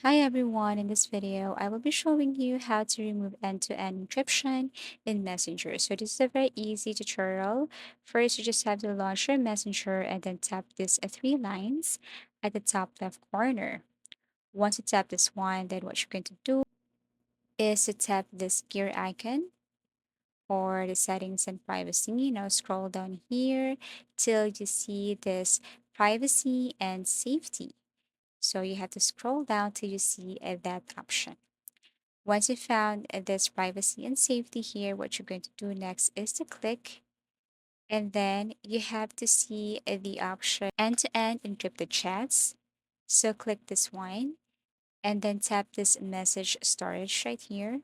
Hi everyone, in this video, I will be showing you how to remove end-to-end encryption in Messenger. So this is a very easy tutorial. First, you just have to launch your Messenger and then tap these three lines at the top left corner. Once you tap this one, then what you're going to do is to tap this gear icon or the settings and privacy. Now scroll down here till you see this privacy and safety. So you have to scroll down till you see that option. Once you found this privacy and safety here, what you're going to do next is to click, and then you have to see the option end-to-end encrypted chats. So click this one, and then tap this message storage right here.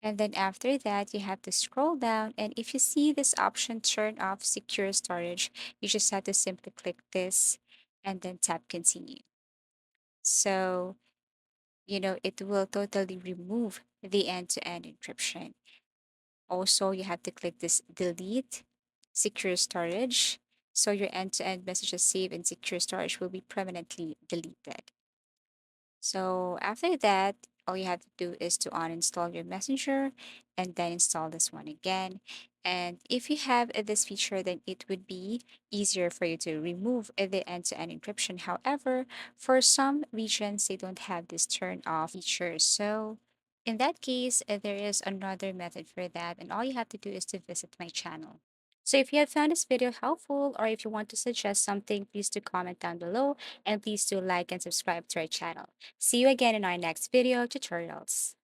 And then after that, you have to scroll down, and if you see this option turn off secure storage, you just have to simply click this and then tap continue. So, it will totally remove the end-to-end encryption. Also, you have to click this delete secure storage. So your end-to-end messages saved in secure storage will be permanently deleted. So after that, all you have to do is to uninstall your messenger and then install this one again. And if you have this feature, then it would be easier for you to remove the end-to-end encryption. However, for some regions, they don't have this turn off feature. So in that case, there is another method for that. And all you have to do is to visit my channel. So if you have found this video helpful or if you want to suggest something, please do comment down below and please do like and subscribe to our channel. See you again in our next video tutorials.